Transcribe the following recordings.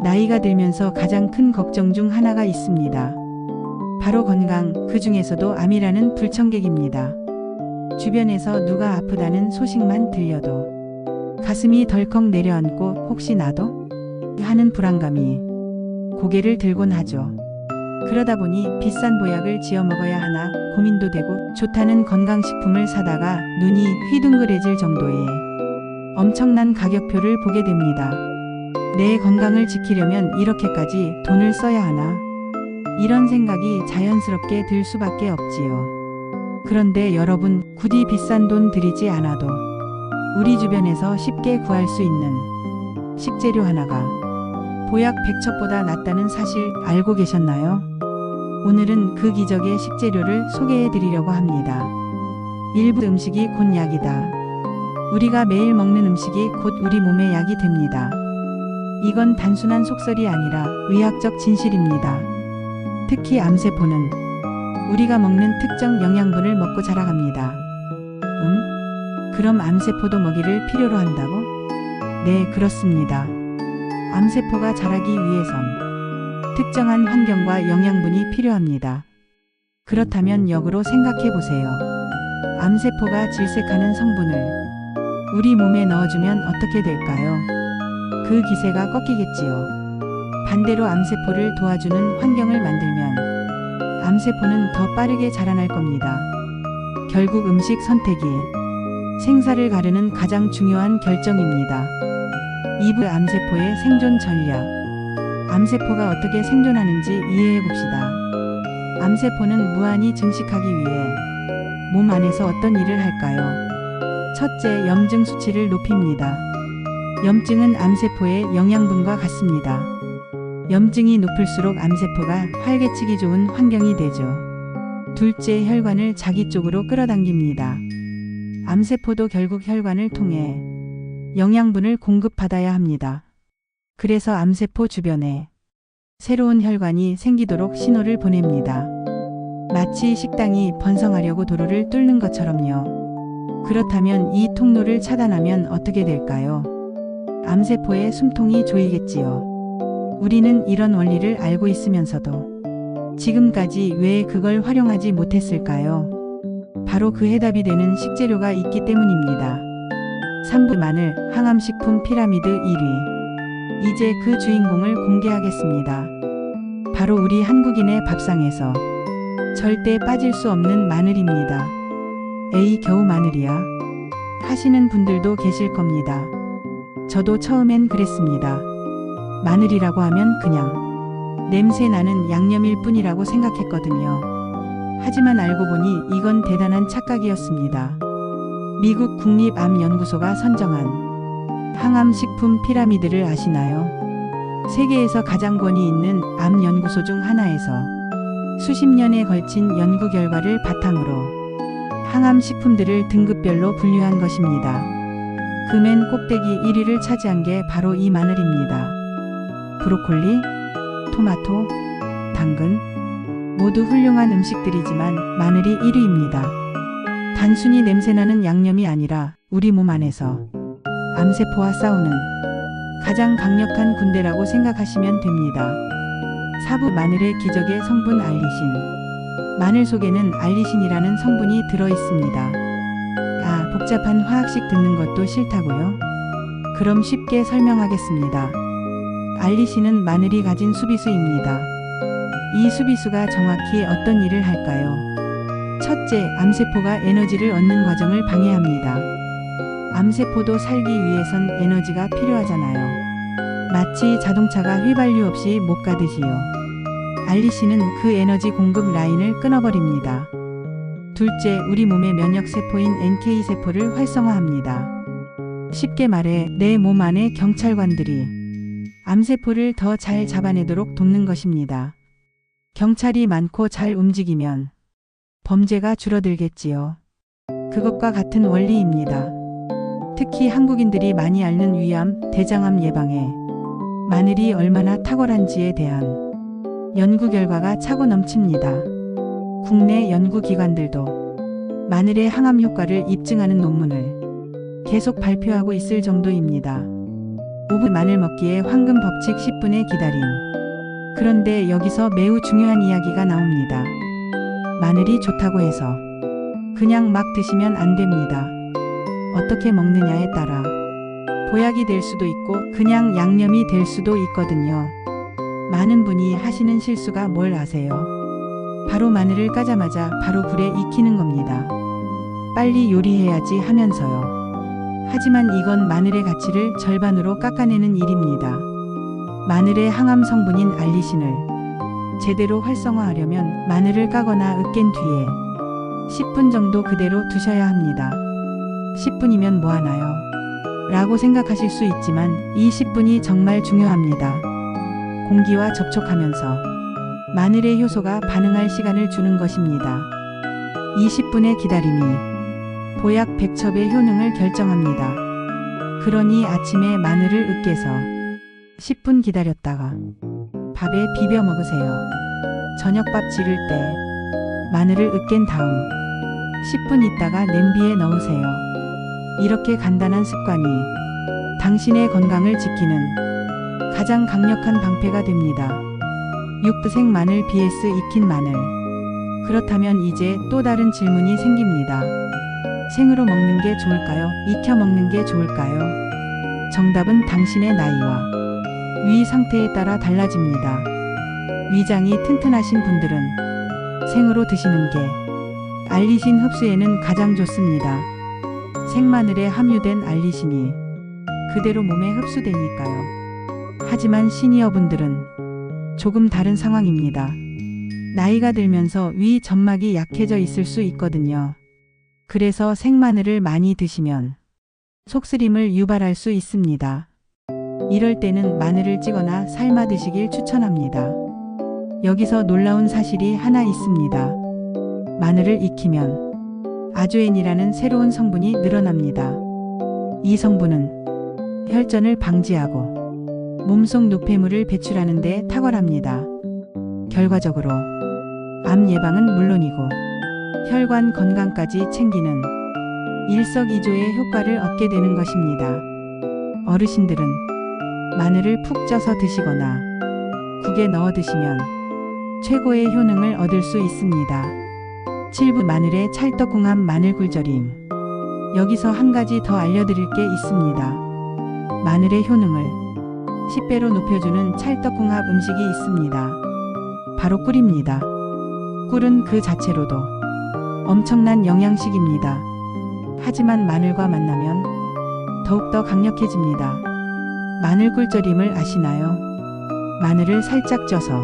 나이가 들면서 가장 큰 걱정 중 하나가 있습니다. 바로 건강, 그 중에서도 암이라는 불청객입니다. 주변에서 누가 아프다는 소식만 들려도 가슴이 덜컥 내려앉고 혹시 나도? 하는 불안감이 고개를 들곤 하죠. 그러다 보니 비싼 보약을 지어 먹어야 하나 고민도 되고 좋다는 건강식품을 사다가 눈이 휘둥그레질 정도의 엄청난 가격표를 보게 됩니다. 내 건강을 지키려면 이렇게까지 돈을 써야 하나? 이런 생각이 자연스럽게 들 수밖에 없지요. 그런데 여러분, 굳이 비싼 돈 들이지 않아도 우리 주변에서 쉽게 구할 수 있는 식재료 하나가 보약 100첩보다 낫다는 사실 알고 계셨나요? 오늘은 그 기적의 식재료를 소개해 드리려고 합니다. 일부 음식이 곧 약이다. 우리가 매일 먹는 음식이 곧 우리 몸의 약이 됩니다. 이건 단순한 속설이 아니라 의학적 진실입니다. 특히 암세포는 우리가 먹는 특정 영양분을 먹고 자라갑니다. 그럼 암세포도 먹이를 필요로 한다고? 네, 그렇습니다. 암세포가 자라기 위해선 특정한 환경과 영양분이 필요합니다. 그렇다면 역으로 생각해 보세요. 암세포가 질색하는 성분을 우리 몸에 넣어주면 어떻게 될까요? 그 기세가 꺾이겠지요. 반대로 암세포를 도와주는 환경을 만들면 암세포는 더 빠르게 자라날 겁니다. 결국 음식 선택이 생사를 가르는 가장 중요한 결정입니다. 2부 암세포의 생존 전략. 암세포가 어떻게 생존하는지 이해해 봅시다. 암세포는 무한히 증식하기 위해 몸 안에서 어떤 일을 할까요? 첫째, 염증 수치를 높입니다. 염증은 암세포의 영양분과 같습니다. 염증이 높을수록 암세포가 활개치기 좋은 환경이 되죠. 둘째, 혈관을 자기 쪽으로 끌어당깁니다. 암세포도 결국 혈관을 통해 영양분을 공급받아야 합니다. 그래서 암세포 주변에 새로운 혈관이 생기도록 신호를 보냅니다. 마치 식당이 번성하려고 도로를 뚫는 것처럼요. 그렇다면 이 통로를 차단하면 어떻게 될까요? 암세포의 숨통이 조이겠지요. 우리는 이런 원리를 알고 있으면서도 지금까지 왜 그걸 활용하지 못했을까요? 바로 그 해답이 되는 식재료가 있기 때문입니다. 3부 마늘, 항암식품 피라미드 1위. 이제 그 주인공을 공개하겠습니다. 바로 우리 한국인의 밥상에서 절대 빠질 수 없는 마늘입니다. 에이, 겨우 마늘이야? 하시는 분들도 계실 겁니다. 저도 처음엔 그랬습니다. 마늘이라고 하면 그냥 냄새 나는 양념일 뿐이라고 생각했거든요. 하지만 알고 보니 이건 대단한 착각이었습니다. 미국 국립암연구소가 선정한 항암식품 피라미드를 아시나요? 세계에서 가장 권위 있는 암연구소 중 하나에서 수십 년에 걸친 연구 결과를 바탕으로 항암식품들을 등급별로 분류한 것입니다. 그 맨 꼭대기 1위를 차지한 게 바로 이 마늘입니다. 브로콜리, 토마토, 당근 모두 훌륭한 음식들이지만 마늘이 1위입니다. 단순히 냄새나는 양념이 아니라 우리 몸 안에서 암세포와 싸우는 가장 강력한 군대라고 생각하시면 됩니다. 4부 마늘의 기적의 성분 알리신. 마늘 속에는 알리신이라는 성분이 들어 있습니다. 아, 복잡한 화학식 듣는 것도 싫다고요? 그럼 쉽게 설명하겠습니다. 알리신은 마늘이 가진 수비수입니다. 이 수비수가 정확히 어떤 일을 할까요? 첫째, 암세포가 에너지를 얻는 과정을 방해합니다. 암세포도 살기 위해선 에너지가 필요하잖아요. 마치 자동차가 휘발유 없이 못 가듯이요. 알리신은 그 에너지 공급 라인을 끊어버립니다. 둘째, 우리 몸의 면역세포인 NK세포를 활성화합니다. 쉽게 말해 내 몸 안의 경찰관들이 암세포를 더 잘 잡아내도록 돕는 것입니다. 경찰이 많고 잘 움직이면 범죄가 줄어들겠지요. 그것과 같은 원리입니다. 특히 한국인들이 많이 앓는 위암, 대장암 예방에 마늘이 얼마나 탁월한지에 대한 연구 결과가 차고 넘칩니다. 국내 연구기관들도 마늘의 항암 효과를 입증하는 논문을 계속 발표하고 있을 정도입니다. 5분 마늘 먹기에 황금 법칙 10분의 기다림. 그런데 여기서 매우 중요한 이야기가 나옵니다. 마늘이 좋다고 해서 그냥 막 드시면 안 됩니다. 어떻게 먹느냐에 따라 보약이 될 수도 있고 그냥 양념이 될 수도 있거든요. 많은 분이 하시는 실수가 뭘 아세요? 바로 마늘을 까자마자 바로 불에 익히는 겁니다. 빨리 요리해야지 하면서요. 하지만 이건 마늘의 가치를 절반으로 깎아내는 일입니다. 마늘의 항암 성분인 알리신을 제대로 활성화하려면 마늘을 까거나 으깬 뒤에 10분 정도 그대로 두셔야 합니다. 10분이면 뭐하나요? 라고 생각하실 수 있지만 이 10분이 정말 중요합니다. 공기와 접촉하면서 마늘의 효소가 반응할 시간을 주는 것입니다. 이 10분의 기다림이 보약 100첩의 효능을 결정합니다. 그러니 아침에 마늘을 으깨서 10분 기다렸다가 밥에 비벼 먹으세요. 저녁밥 지를 때 마늘을 으깬 다음 10분 있다가 냄비에 넣으세요. 이렇게 간단한 습관이 당신의 건강을 지키는 가장 강력한 방패가 됩니다. 육부생 마늘 vs 익힌 마늘. 그렇다면 이제 또 다른 질문이 생깁니다. 생으로 먹는 게 좋을까요? 익혀 먹는 게 좋을까요? 정답은 당신의 나이와 위 상태에 따라 달라집니다. 위장이 튼튼하신 분들은 생으로 드시는 게 알리신 흡수에는 가장 좋습니다. 생마늘에 함유된 알리신이 그대로 몸에 흡수되니까요. 하지만 시니어분들은 조금 다른 상황입니다. 나이가 들면서 위 점막이 약해져 있을 수 있거든요. 그래서 생마늘을 많이 드시면 속쓰림을 유발할 수 있습니다. 이럴 때는 마늘을 찌거나 삶아 드시길 추천합니다. 여기서 놀라운 사실이 하나 있습니다. 마늘을 익히면 아조엔이라는 새로운 성분이 늘어납니다. 이 성분은 혈전을 방지하고 몸속 노폐물을 배출하는 데 탁월합니다. 결과적으로 암 예방은 물론이고 혈관 건강까지 챙기는 일석이조의 효과를 얻게 되는 것입니다. 어르신들은 마늘을 푹 쪄서 드시거나 국에 넣어 드시면 최고의 효능을 얻을 수 있습니다. 7부 마늘의 찰떡궁합 마늘굴절임. 여기서 한 가지 더 알려드릴 게 있습니다. 마늘의 효능을 10배로 높여주는 찰떡궁합 음식이 있습니다. 바로 꿀입니다. 꿀은 그 자체로도 엄청난 영양식입니다. 하지만 마늘과 만나면 더욱더 강력해집니다. 마늘꿀절임을 아시나요? 마늘을 살짝 쪄서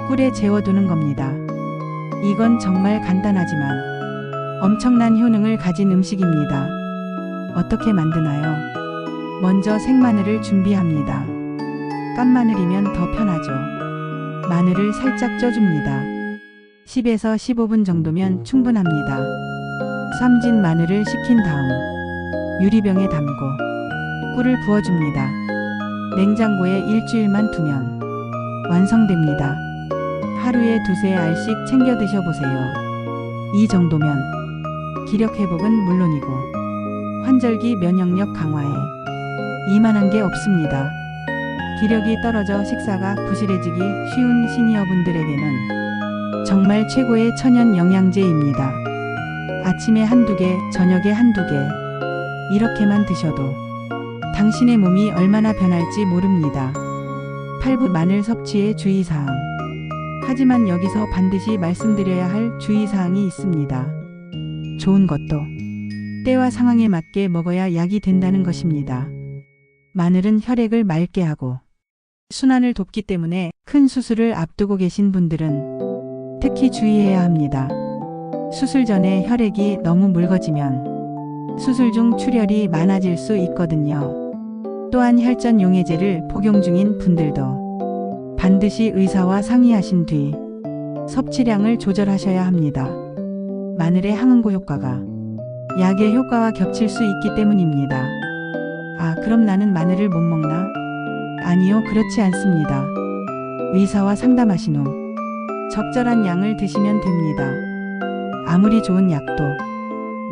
꿀에 재워두는 겁니다. 이건 정말 간단하지만 엄청난 효능을 가진 음식입니다. 어떻게 만드나요? 먼저 생마늘을 준비합니다. 깐 마늘이면 더 편하죠. 마늘을 살짝 쪄줍니다. 10에서 15분 정도면 충분합니다. 삶진 마늘을 식힌 다음 유리병에 담고 꿀을 부어줍니다. 냉장고에 일주일만 두면 완성됩니다. 하루에 두세 알씩 챙겨 드셔보세요. 이 정도면 기력 회복은 물론이고 환절기 면역력 강화에 이만한 게 없습니다. 기력이 떨어져 식사가 부실해지기 쉬운 시니어분들에게는 정말 최고의 천연 영양제입니다. 아침에 한두 개, 저녁에 한두 개 이렇게만 드셔도 당신의 몸이 얼마나 변할지 모릅니다. 8부 마늘 섭취의 주의사항. 하지만 여기서 반드시 말씀드려야 할 주의사항이 있습니다. 좋은 것도 때와 상황에 맞게 먹어야 약이 된다는 것입니다. 마늘은 혈액을 맑게 하고 순환을 돕기 때문에 큰 수술을 앞두고 계신 분들은 특히 주의해야 합니다. 수술 전에 혈액이 너무 묽어지면 수술 중 출혈이 많아질 수 있거든요. 또한 혈전 용해제를 복용 중인 분들도 반드시 의사와 상의하신 뒤 섭취량을 조절하셔야 합니다. 마늘의 항응고 효과가 약의 효과와 겹칠 수 있기 때문입니다. 아, 그럼 나는 마늘을 못 먹나? 아니요, 그렇지 않습니다. 의사와 상담하신 후 적절한 양을 드시면 됩니다. 아무리 좋은 약도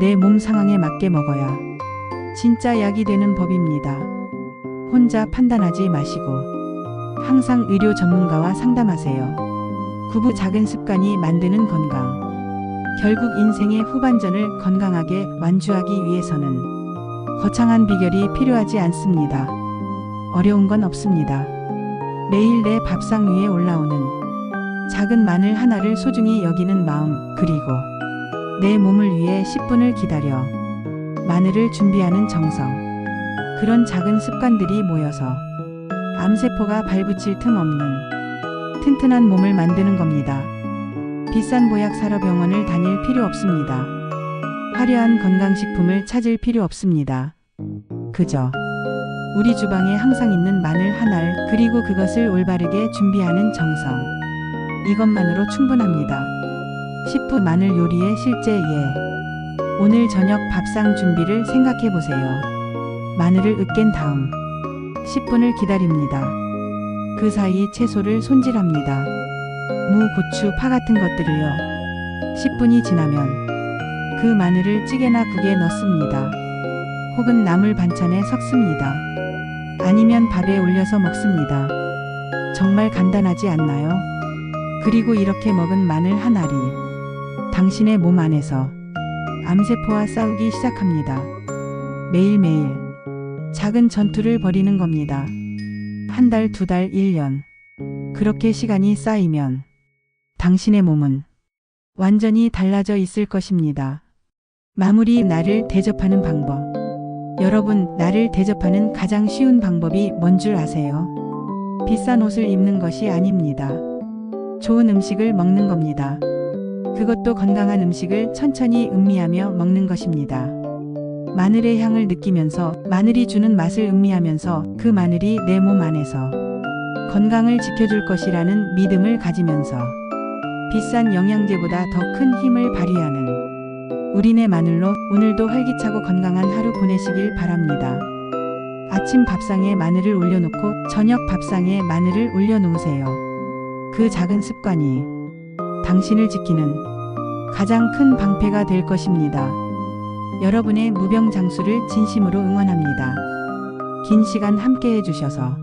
내 몸 상황에 맞게 먹어야 진짜 약이 되는 법입니다. 혼자 판단하지 마시고 항상 의료 전문가와 상담하세요. 9부 작은 습관이 만드는 건강. 결국 인생의 후반전을 건강하게 완주하기 위해서는 거창한 비결이 필요하지 않습니다. 어려운 건 없습니다. 매일 내 밥상 위에 올라오는 작은 마늘 하나를 소중히 여기는 마음, 그리고 내 몸을 위해 10분을 기다려 마늘을 준비하는 정성. 그런 작은 습관들이 모여서 암세포가 발붙일 틈 없는 튼튼한 몸을 만드는 겁니다. 비싼 보약 사러 병원을 다닐 필요 없습니다. 화려한 건강식품을 찾을 필요 없습니다. 그저 우리 주방에 항상 있는 마늘 하나를, 그리고 그것을 올바르게 준비하는 정성. 이것만으로 충분합니다. 10분 마늘 요리의 실제 예. 오늘 저녁 밥상 준비를 생각해 보세요. 마늘을 으깬 다음 10분을 기다립니다. 그 사이 채소를 손질합니다. 무, 고추, 파 같은 것들을요. 10분이 지나면 그 마늘을 찌개나 국에 넣습니다. 혹은 나물 반찬에 섞습니다. 아니면 밥에 올려서 먹습니다. 정말 간단하지 않나요? 그리고 이렇게 먹은 마늘 한 알이 당신의 몸 안에서 암세포와 싸우기 시작합니다. 매일매일 작은 전투를 벌이는 겁니다. 한 달, 두 달, 1년. 그렇게 시간이 쌓이면 당신의 몸은 완전히 달라져 있을 것입니다. 마무리. 나를 대접하는 방법. 여러분, 나를 대접하는 가장 쉬운 방법이 뭔 줄 아세요? 비싼 옷을 입는 것이 아닙니다. 좋은 음식을 먹는 겁니다. 그것도 건강한 음식을 천천히 음미하며 먹는 것입니다. 마늘의 향을 느끼면서, 마늘이 주는 맛을 음미하면서, 그 마늘이 내 몸 안에서 건강을 지켜줄 것이라는 믿음을 가지면서 비싼 영양제보다 더 큰 힘을 발휘하는 우리네 마늘로 오늘도 활기차고 건강한 하루 보내시길 바랍니다. 아침 밥상에 마늘을 올려놓고 저녁 밥상에 마늘을 올려놓으세요. 그 작은 습관이 당신을 지키는 가장 큰 방패가 될 것입니다. 여러분의 무병장수를 진심으로 응원합니다. 긴 시간 함께 해주셔서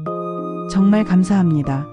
정말 감사합니다.